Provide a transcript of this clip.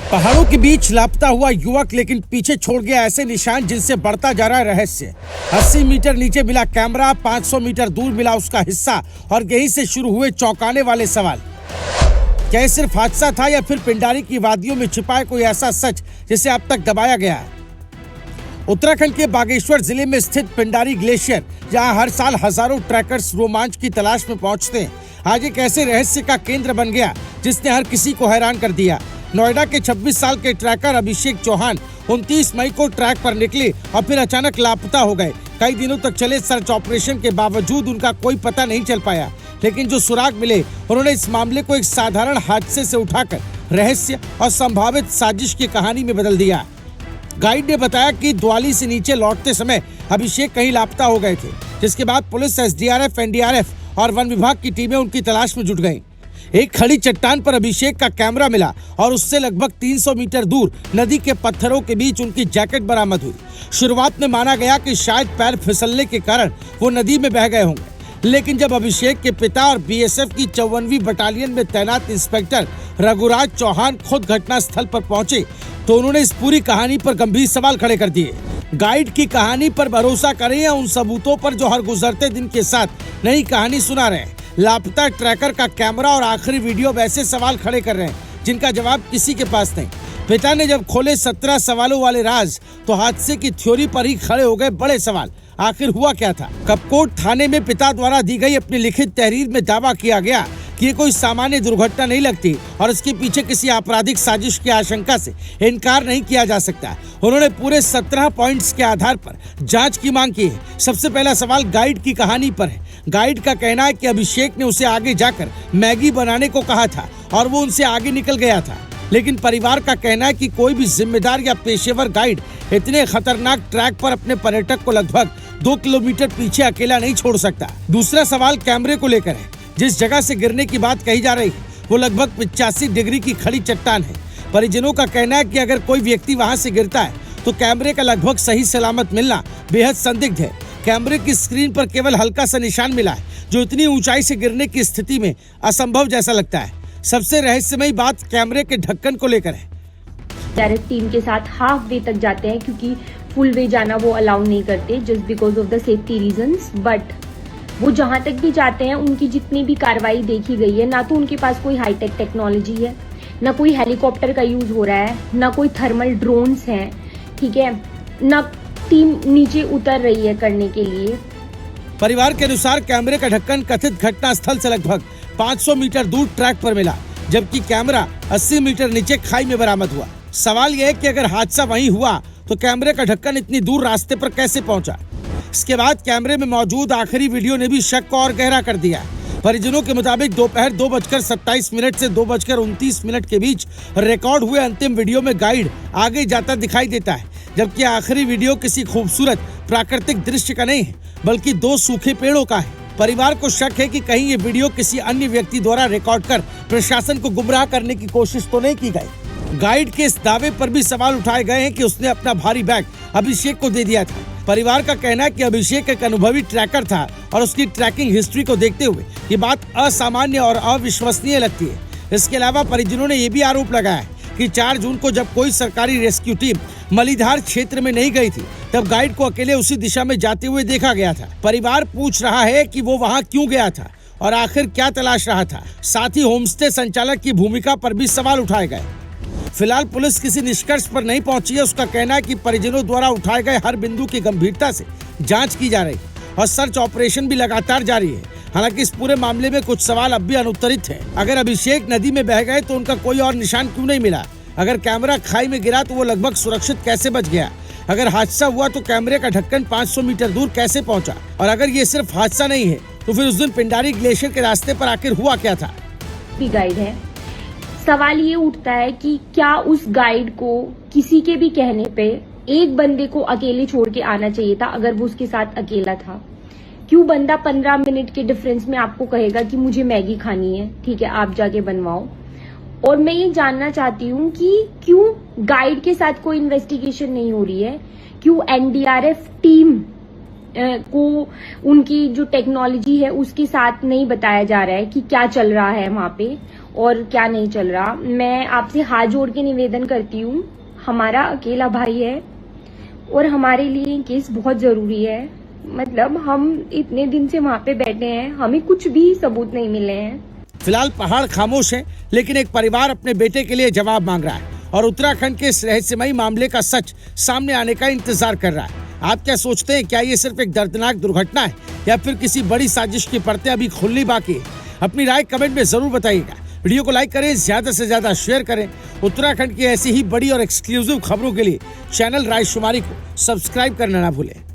पहाड़ों के बीच लापता हुआ युवक, लेकिन पीछे छोड़ गया ऐसे निशान जिनसे बढ़ता जा रहा है रहस्य। 80 मीटर नीचे मिला कैमरा, 500 मीटर दूर मिला उसका हिस्सा, और यहीं से शुरू हुए चौंकाने वाले सवाल। क्या ये सिर्फ हादसा था या फिर पिंडारी की वादियों में छिपा है कोई ऐसा सच जिसे अब तक दबाया गया है? उत्तराखंड के बागेश्वर जिले में स्थित पिंडारी ग्लेशियर, जहां हर साल हजारों ट्रैकर्स रोमांच की तलाश में पहुंचते हैं, आज एक ऐसे रहस्य का केंद्र बन गया जिसने हर किसी को हैरान कर दिया। नोएडा के 26 साल के ट्रैकर अभिषेक चौहान 29 मई को ट्रैक पर निकले और फिर अचानक लापता हो गए। कई दिनों तक चले सर्च ऑपरेशन के बावजूद उनका कोई पता नहीं चल पाया, लेकिन जो सुराग मिले उन्होंने इस मामले को एक साधारण हादसे से उठाकर रहस्य और संभावित साजिश की कहानी में बदल दिया। गाइड ने बताया कि द्वाली से नीचे लौटते समय अभिषेक कहीं लापता हो गए थे, जिसके बाद पुलिस, एसडीआरएफ, एनडीआरएफ और वन विभाग की टीमें उनकी तलाश में जुट गईं। एक खड़ी चट्टान पर अभिषेक का कैमरा मिला और उससे लगभग 300 मीटर दूर नदी के पत्थरों के बीच उनकी जैकेट बरामद हुई। शुरुआत में माना गया कि शायद पैर फिसलने के कारण वो नदी में बह गए होंगे, लेकिन जब अभिषेक के पिता और बीएसएफ की 54वीं बटालियन में तैनात इंस्पेक्टर रघुराज चौहान खुद घटनास्थल पर पहुंचे तो उन्होंने इस पूरी कहानी पर गंभीर सवाल खड़े कर दिए। गाइड की कहानी पर भरोसा करें या उन सबूतों पर जो हर गुजरते दिन के साथ नई कहानी सुना रहे हैं? लापता ट्रैकर का कैमरा और आखिरी वीडियो वैसे सवाल खड़े कर रहे हैं जिनका जवाब किसी के पास नहीं। पिता ने जब खोले 17 सवालों वाले राज, तो हादसे की थ्योरी पर ही खड़े हो गए बड़े सवाल। आखिर हुआ क्या था? कपकोट थाने में पिता द्वारा दी गई अपनी लिखित तहरीर में दावा किया गया कि ये कोई सामान्य दुर्घटना नहीं लगती और इसके पीछे किसी आपराधिक साजिश की आशंका से इनकार नहीं किया जा सकता। उन्होंने पूरे 17 पॉइंट्स के आधार पर जांच की मांग की है। सबसे पहला सवाल गाइड की कहानी पर है। गाइड का कहना है कि अभिषेक ने उसे आगे जाकर मैगी बनाने को कहा था और वो उनसे आगे निकल गया था, लेकिन परिवार का कहना है कि कोई भी जिम्मेदार या पेशेवर गाइड इतने खतरनाक ट्रैक पर अपने पर्यटक को लगभग 2 किलोमीटर पीछे अकेला नहीं छोड़ सकता। दूसरा सवाल कैमरे को लेकर है। जिस जगह से गिरने की बात कही जा रही है वो लगभग 85 डिग्री की खड़ी चट्टान है। परिजनों का कहना है कि अगर कोई व्यक्ति वहां से गिरता है तो कैमरे का लगभग सही सलामत मिलना बेहद संदिग्ध है। कैमरे की स्क्रीन पर केवल हल्का सा निशान मिला है, जो इतनी ऊंचाई से गिरने की स्थिति में असंभव जैसा लगता है। सबसे रहस्यमयी बात कैमरे के ढक्कन को लेकर है। डायरेक्ट टीम के साथ हाफ वे तक जाते हैं क्योंकि फुल वे जाना वो अलाउ नहीं करते, just because of the safety reasons. But वो जहां तक भी जाते हैं उनकी जितनी भी कार्रवाई देखी गई है, ना तो उनके पास कोई हाईटेक टेक्नोलॉजी है, ना कोई हेलीकॉप्टर का यूज हो रहा है, ना कोई थर्मल ड्रोन्स हैं, ठीक है, ना टीम नीचे उतर रही है करने के लिए। परिवार के अनुसार कैमरे का ढक्कन कथित घटना स्थल से लगभग 500 मीटर दूर ट्रैक पर मिला, जबकि कैमरा 80 मीटर नीचे खाई में बरामद हुआ। सवाल यह है कि अगर हादसा वहीं हुआ तो कैमरे का ढक्कन इतनी दूर रास्ते पर कैसे पहुंचा? इसके बाद कैमरे में मौजूद आखिरी वीडियो ने भी शक को और गहरा कर दिया। परिजनों के मुताबिक दोपहर 2:27 से 2:29 के बीच रिकॉर्ड हुए अंतिम वीडियो में गाइड आगे जाता दिखाई देता है, जबकि आखिरी वीडियो किसी खूबसूरत प्राकृतिक दृश्य का नहीं है, बल्कि 2 सूखे पेड़ों का है। परिवार को शक है कि कहीं ये वीडियो किसी अन्य व्यक्ति द्वारा रिकॉर्ड कर प्रशासन को गुमराह करने की कोशिश तो नहीं की गई। गाइड के इस दावे पर भी सवाल उठाए गए हैं कि उसने अपना भारी बैग अभिषेक को दे दिया था। परिवार का कहना है कि अभिषेक एक अनुभवी ट्रैकर था और उसकी ट्रैकिंग हिस्ट्री को देखते हुए ये बात असामान्य और अविश्वसनीय लगती है। इसके अलावा परिजनों ने यह भी आरोप लगाया है कि 4 जून को जब कोई सरकारी रेस्क्यू टीम मलीधार क्षेत्र में नहीं गई थी, तब गाइड को अकेले उसी दिशा में जाते हुए देखा गया था। परिवार पूछ रहा है कि वो वहां क्यों गया था और आखिर क्या तलाश रहा था। साथ ही होमस्टे संचालक की भूमिका पर भी सवाल उठाए गए। फिलहाल पुलिस किसी निष्कर्ष पर नहीं पहुंची है। उसका कहना है कि परिजनों द्वारा उठाए गए हर बिंदु की गंभीरता से जांच की जा रही है और सर्च ऑपरेशन भी लगातार जारी है। हालांकि इस पूरे मामले में कुछ सवाल अब भी अनुत्तरित हैं। अगर अभिषेक नदी में बह गए तो उनका कोई और निशान क्यों नहीं मिला? अगर कैमरा खाई में गिरा तो वो लगभग सुरक्षित कैसे बच गया? अगर हादसा हुआ तो कैमरे का ढक्कन 500 मीटर दूर कैसे पहुंचा? और अगर ये सिर्फ हादसा नहीं है तो फिर उस दिन पिंडारी ग्लेशियर के रास्ते पर आखिर हुआ क्या था? गाइड है, सवाल ये उठता है कि क्या उस गाइड को किसी के भी कहने पे एक बंदे को अकेले छोड़ के आना चाहिए था? अगर वो उसके साथ अकेला था, क्यों बंदा 15 मिनट के डिफरेंस में आपको कहेगा कि मुझे मैगी खानी है, ठीक है आप जाके बनवाओ? और मैं ये जानना चाहती हूँ कि क्यों गाइड के साथ कोई इन्वेस्टिगेशन नहीं हो रही है? क्यों एनडीआरएफ टीम को उनकी जो टेक्नोलॉजी है उसके साथ नहीं बताया जा रहा है कि क्या चल रहा है वहां पे? और क्या नहीं चल रहा। मैं आपसे हाथ जोड़ के निवेदन करती हूँ, हमारा अकेला भाई है और हमारे लिए ये केस बहुत जरूरी है। मतलब हम इतने दिन से वहाँ पे बैठे हैं, हमें कुछ भी सबूत नहीं मिले हैं। फिलहाल पहाड़ खामोश है, लेकिन एक परिवार अपने बेटे के लिए जवाब मांग रहा है और उत्तराखंड के इस रहस्यमयी मामले का सच सामने आने का इंतजार कर रहा है। आप क्या सोचते हैं, क्या ये सिर्फ एक दर्दनाक दुर्घटना है या फिर किसी बड़ी साजिश की परतें अभी खुलनी बाकी है? अपनी राय कमेंट में जरूर बताइएगा। वीडियो को लाइक करें, ज्यादा से ज्यादा शेयर करें। उत्तराखंड की ऐसी ही बड़ी और एक्सक्लूसिव खबरों के लिए चैनल रायशुमारी को सब्सक्राइब करना ना भूलें।